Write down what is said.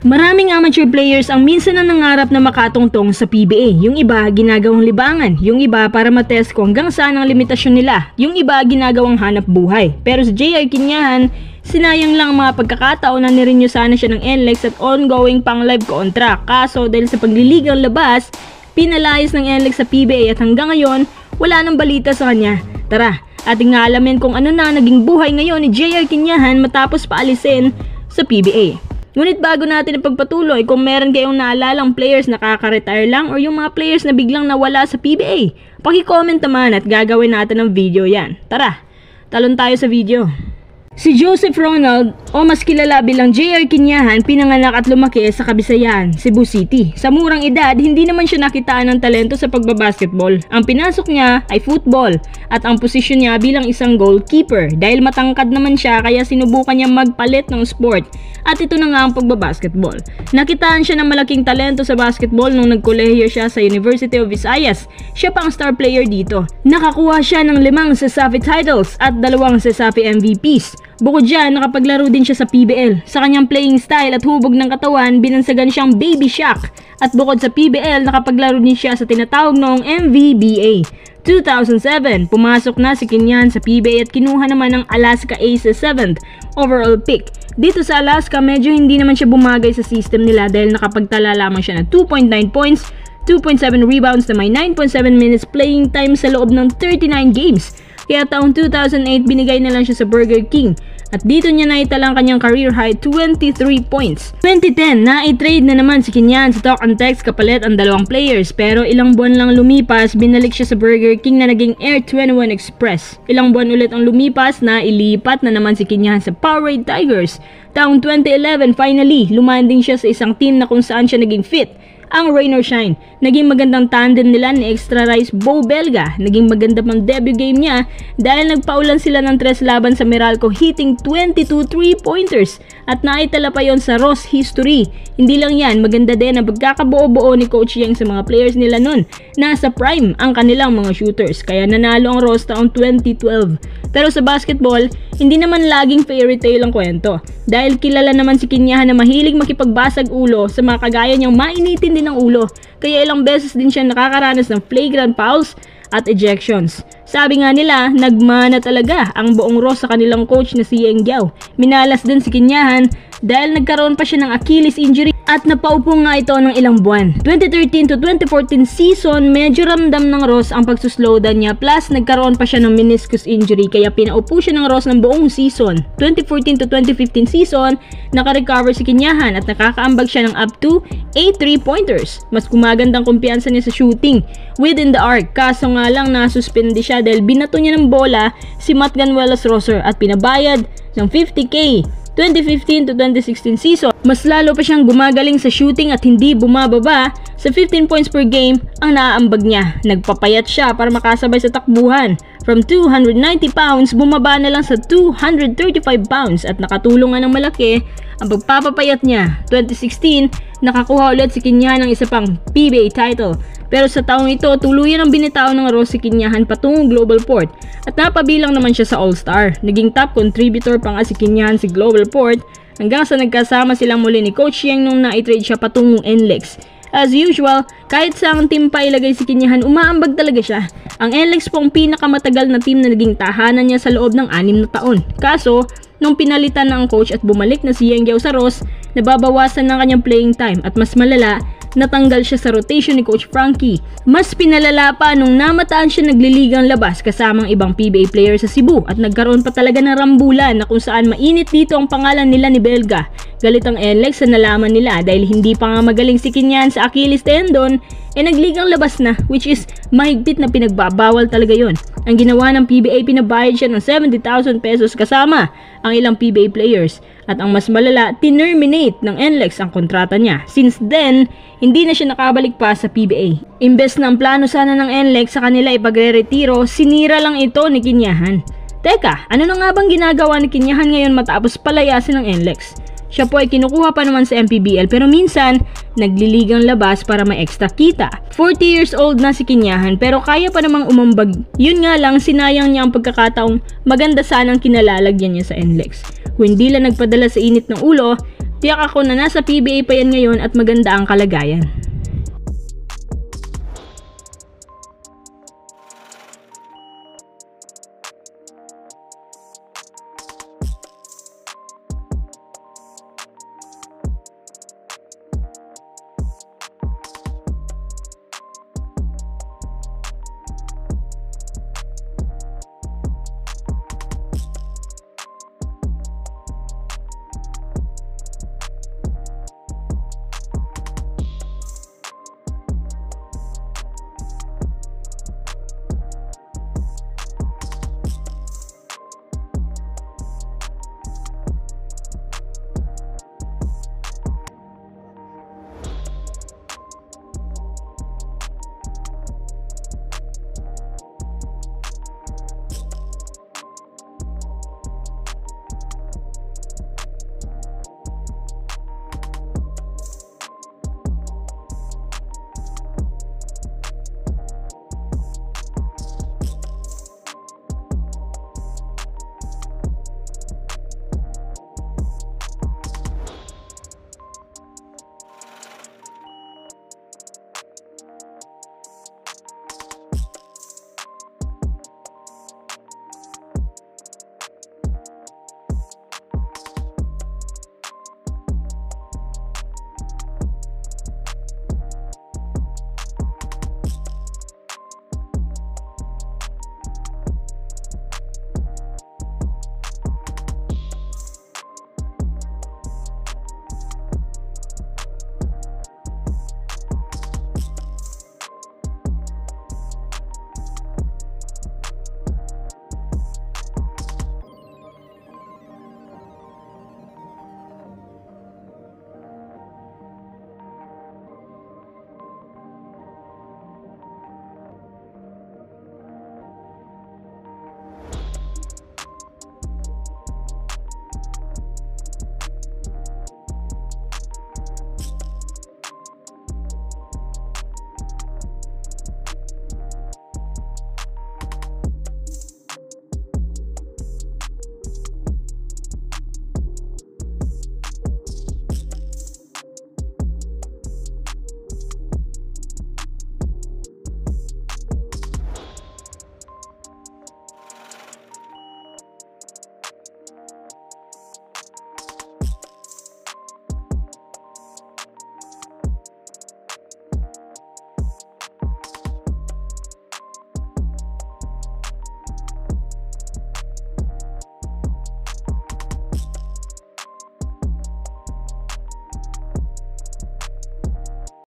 Maraming amateur players ang minsan na nangarap na makatungtong sa PBA. Yung iba ginagawang libangan, yung iba para matest kung hanggang saan ang limitasyon nila, yung iba ginagawang hanap buhay. Pero sa JR Kinyahan, sinayang lang ang mga pagkakataon na nirenew sana siya ng NLEX at ongoing pang live contract. Kaso dahil sa pagliligang labas, pinalayas ng NLEX sa PBA at hanggang ngayon, wala nang balita sa kanya. Tara, ating nga alamin kung ano na naging buhay ngayon ni JR Kinyahan matapos paalisin sa PBA. Ngunit bago natin ipagpatuloy, kung meron kayong naalalang players na kaka-retire lang or yung mga players na biglang nawala sa PBA, paki-comment naman at gagawin natin ng video yan. Tara, talon tayo sa video. Si Joseph Ronald, o mas kilala bilang JR Kinyahan, pinanganak at lumaki sa Kabisayan, Cebu City. Sa murang edad, hindi naman siya nakitaan ng talento sa pagbabasketball. Ang pinasok niya ay football at ang posisyon niya bilang isang goalkeeper. Dahil matangkad naman siya, kaya sinubukan niya magpalit ng sport. At ito na nga ang pagbabasketball. Nakitaan siya ng malaking talento sa basketball nung nagkolehiyo siya sa University of Visayas. Siya pa ang star player dito. Nakakuha siya ng 5 CESAFI titles at 2 CESAFI MVPs. Bukod dyan, nakapaglaro din siya sa PBL. Sa kanyang playing style at hubog ng katawan, binansagan siyang Baby Shaq. At bukod sa PBL, nakapaglaro din siya sa tinatawag noong MVBA. 2007, pumasok na si Kinyahan sa PBA at kinuha naman ng Alaska Aces 7th overall pick. Dito sa Alaska, medyo hindi naman siya bumagay sa system nila dahil nakapagtala lamang siya ng 2.9 points, 2.7 rebounds na may 9.7 minutes playing time sa loob ng 39 games. Kaya taong 2008 binigay na lang siya sa Burger King at dito niya naitala ang kanyang career high 23 points. 2010 na-i-trade na naman si Kinyahan sa Talk and Text kapalit ang 2 players pero ilang buwan lang lumipas binalik siya sa Burger King na naging Air 21 Express. Ilang buwan ulit ang lumipas na ilipat na naman si Kinyahan sa Powerade Tigers. Taong 2011 finally lumanding siya sa isang team na kung saan siya naging fit, ang Rain or Shine. Naging magandang tandem nila ni Extra Rice Bo Belga. Naging maganda pang debut game niya dahil nagpaulan sila ng 3 laban sa Meralco hitting 22 3-pointers at naitala pa yon sa Ross history. Hindi lang yan, maganda din ang pagkakabuo-buo ni Coach Yang sa mga players nila nun. Nasa prime ang kanilang mga shooters kaya nanalo ang Ross taong 2012. Pero sa basketball, hindi naman laging fairy tale ang kwento. Dahil kilala naman si Kinyahan na mahilig makipagbasag ulo sa mga kagaya niyang mainitin din ng ulo, kaya ilang beses din siya nakakaranas ng flagrant fouls at ejections. Sabi nga nila, nagmana talaga ang buong Ross sa kanilang coach na si Yeng Giao. Minalas din si Kinyahan dahil nagkaroon pa siya ng Achilles injury at napaupo nga ito ng ilang buwan. 2013 to 2014 season, medyo ramdam ng Ross ang pagsuslowdown niya plus nagkaroon pa siya ng meniscus injury kaya pinaupo siya ng Ross ng buong season. 2014 to 2015 season, nakarecover si Kinyahan at nakakaambag siya ng up to 8 3-pointers. Mas gumagandang kumpiyansa niya sa shooting within the arc. Kaso nga lang nasuspindi siya dahil binato niya ng bola si Matt Ganuelas Rosser at pinabayad ng 50K. 2015 to 2016 season, mas lalo pa siyang gumagaling sa shooting at hindi bumababa sa 15 points per game ang naaambag niya. Nagpapayat siya para makasabay sa takbuhan. From 290 pounds, bumaba na lang sa 235 pounds at nakatulong nga ng malaki ang pagpapapayat niya. 2016, nakakuha ulit si Kinyahan ng isa pang PBA title. Pero sa taong ito, tuluyan ang binitaw ng Ross si Kinyahan patungong Global Port at napabilang naman siya sa All-Star. Naging top contributor pa nga si Kinyahan si Global Port hanggang sa nagkasama silang muli ni Coach Yang nung na-trade siya patungong NLEX. As usual, kahit sa ang team pa ilagay si Kinyahan, umaambag talaga siya. Ang NLEX po ang pinakamatagal na team na naging tahanan niya sa loob ng 6 na taon. Kaso, nung pinalitan na ang coach at bumalik na si Yeng Giao sa Ross, nababawasan ng kanyang playing time at mas malala, natanggal siya sa rotation ni Coach Frankie. Mas pinalala pa nung namataan siya nagliligang labas kasamang ibang PBA player sa Cebu at nagkaroon pa talaga ng rambulan na kung saan mainit dito ang pangalan nila ni Belga. Galit ang NLEX sa nalaman nila dahil hindi pa nga magaling si Kinyahan sa Achilles tendon, nagligang labas na, which is mahigpit na pinagbabawal talaga yon. Ang ginawa ng PBA, pinabayad siya ng 70,000 pesos kasama ang ilang PBA players. At ang mas malala, tinerminate ng NLEX ang kontrata niya. Since then, hindi na siya nakabalik pa sa PBA. Imbes na ang plano sana ng NLEX sa kanila ipagre-retiro, sinira lang ito ni Kinyahan. Teka, ano na nga bang ginagawa ni Kinyahan ngayon matapos palayasin ng NLEX? Siya po ay kinukuha pa naman sa MPBL pero minsan nagliligang labas para may extra kita. 40 years old na si Kinyahan pero kaya pa namang umambag. Yun nga lang, sinayang niya ang pagkakataong maganda sanang kinalalagyan niya sa NLEX. Kung hindi lang nagpadala sa init ng ulo, Tiyak ako na nasa PBA pa yan ngayon at maganda ang kalagayan.